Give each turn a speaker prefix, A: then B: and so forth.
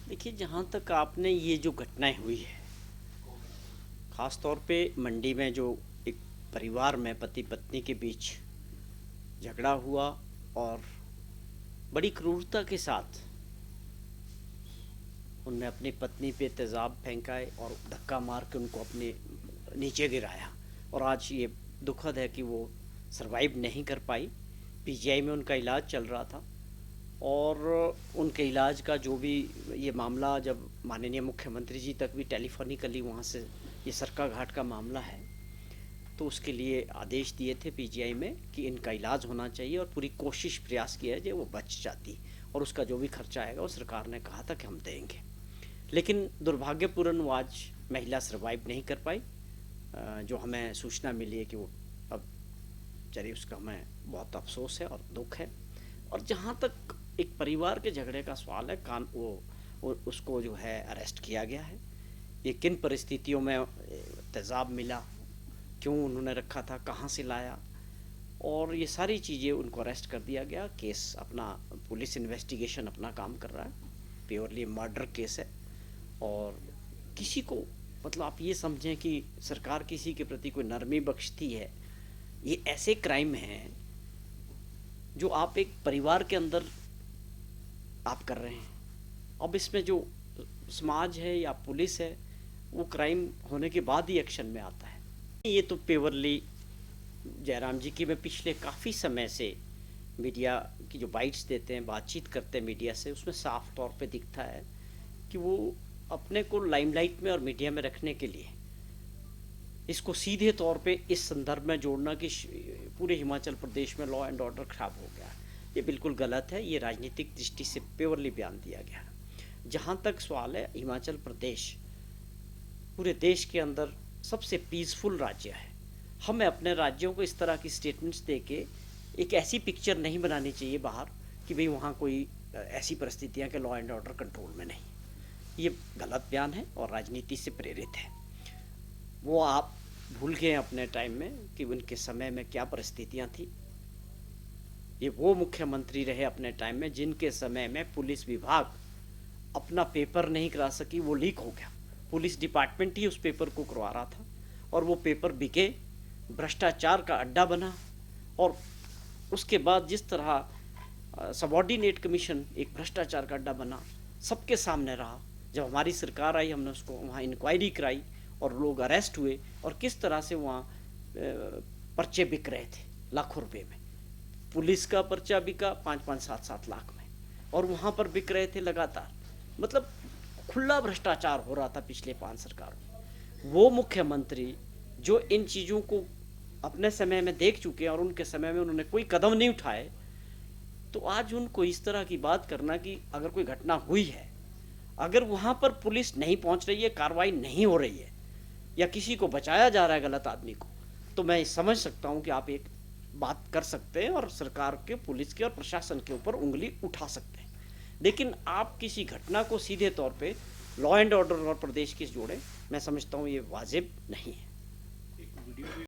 A: देखिए, जहाँ तक आपने ये जो घटनाएं हुई है, ख़ास तौर पे मंडी में जो एक परिवार में पति पत्नी के बीच झगड़ा हुआ और बड़ी क्रूरता के साथ उनने अपनी पत्नी पे तेज़ाब फेंकाए और धक्का मार के उनको अपने नीचे गिराया। और आज ये दुखद है कि वो सरवाइव नहीं कर पाई। पीजीआई में उनका इलाज चल रहा था और उनके इलाज का जो भी ये मामला जब माननीय मुख्यमंत्री जी तक भी टेलीफोनिकली वहाँ से ये सरकाघाट का मामला है, तो उसके लिए आदेश दिए थे पीजीआई में कि इनका इलाज होना चाहिए और पूरी कोशिश प्रयास किया है जो वो बच जाती, और उसका जो भी खर्चा आएगा वो सरकार ने कहा था कि हम देंगे। लेकिन दुर्भाग्यपूर्ण वो आज महिला सर्वाइव नहीं कर पाई। जो हमें सूचना मिली है कि वो अब चलिए, उसका हमें बहुत अफसोस है और दुख है। और जहाँ तक एक परिवार के झगड़े का सवाल है, वो उसको जो है अरेस्ट किया गया है। ये किन परिस्थितियों में तेज़ाब मिला, क्यों उन्होंने रखा था, कहाँ से लाया, और ये सारी चीज़ें उनको अरेस्ट कर दिया गया। केस अपना पुलिस इन्वेस्टिगेशन अपना काम कर रहा है। प्योरली मर्डर केस है और किसी को मतलब आप ये समझें कि सरकार किसी के प्रति कोई नरमी बख्शती है। ये ऐसे क्राइम हैं जो आप एक परिवार के अंदर आप कर रहे हैं। अब इसमें जो समाज है या पुलिस है, वो क्राइम होने के बाद ही एक्शन में आता है। ये तो प्योरली जयराम जी की मैं पिछले काफ़ी समय से मीडिया की जो बाइट्स देते हैं, बातचीत करते हैं मीडिया से, उसमें साफ तौर पे दिखता है कि वो अपने को लाइमलाइट में और मीडिया में रखने के लिए इसको सीधे तौर पे इस संदर्भ में जोड़ना कि पूरे हिमाचल प्रदेश में लॉ एंड ऑर्डर खराब हो गया, ये बिल्कुल गलत है। ये राजनीतिक दृष्टि से प्योरली बयान दिया गया। जहाँ तक सवाल है, हिमाचल प्रदेश पूरे देश के अंदर सबसे पीसफुल राज्य है। हमें अपने राज्यों को इस तरह की स्टेटमेंट्स दे के एक ऐसी पिक्चर नहीं बनानी चाहिए बाहर कि भाई वहाँ कोई ऐसी परिस्थितियाँ कि लॉ एंड ऑर्डर कंट्रोल में नहीं। ये गलत बयान है और राजनीति से प्रेरित है। वो आप भूल गए अपने टाइम में कि उनके समय में क्या परिस्थितियाँ थी। ये वो मुख्यमंत्री रहे अपने टाइम में जिनके समय में पुलिस विभाग अपना पेपर नहीं करा सकी, वो लीक हो गया। पुलिस डिपार्टमेंट ही उस पेपर को करवा रहा था और वो पेपर बिके, भ्रष्टाचार का अड्डा बना। और उसके बाद जिस तरह सबऑर्डिनेट कमीशन एक भ्रष्टाचार का अड्डा बना, सबके सामने रहा। जब हमारी सरकार आई, हमने उसको वहाँ इंक्वायरी कराई और लोग अरेस्ट हुए, और किस तरह से वहाँ पर्चे बिक रहे थे लाखों रुपए में। पुलिस का पर्चा बिका 5-5, 7-7 लाख में, और वहाँ पर बिक रहे थे लगातार। मतलब खुला भ्रष्टाचार हो रहा था पिछले 5 सरकारों में। वो मुख्यमंत्री जो इन चीज़ों को अपने समय में देख चुके हैं और उनके समय में उन्होंने कोई कदम नहीं उठाए, तो आज उनको इस तरह की बात करना कि अगर कोई घटना हुई है, अगर वहाँ पर पुलिस नहीं पहुँच रही है, कार्रवाई नहीं हो रही है, या किसी को बचाया जा रहा है गलत आदमी को, तो मैं समझ सकता हूँ कि आप एक बात कर सकते हैं और सरकार के, पुलिस के और प्रशासन के ऊपर उंगली उठा सकते हैं। लेकिन आप किसी घटना को सीधे तौर पे लॉ एंड ऑर्डर और प्रदेश की जोड़ें, मैं समझता हूँ ये वाजिब नहीं है।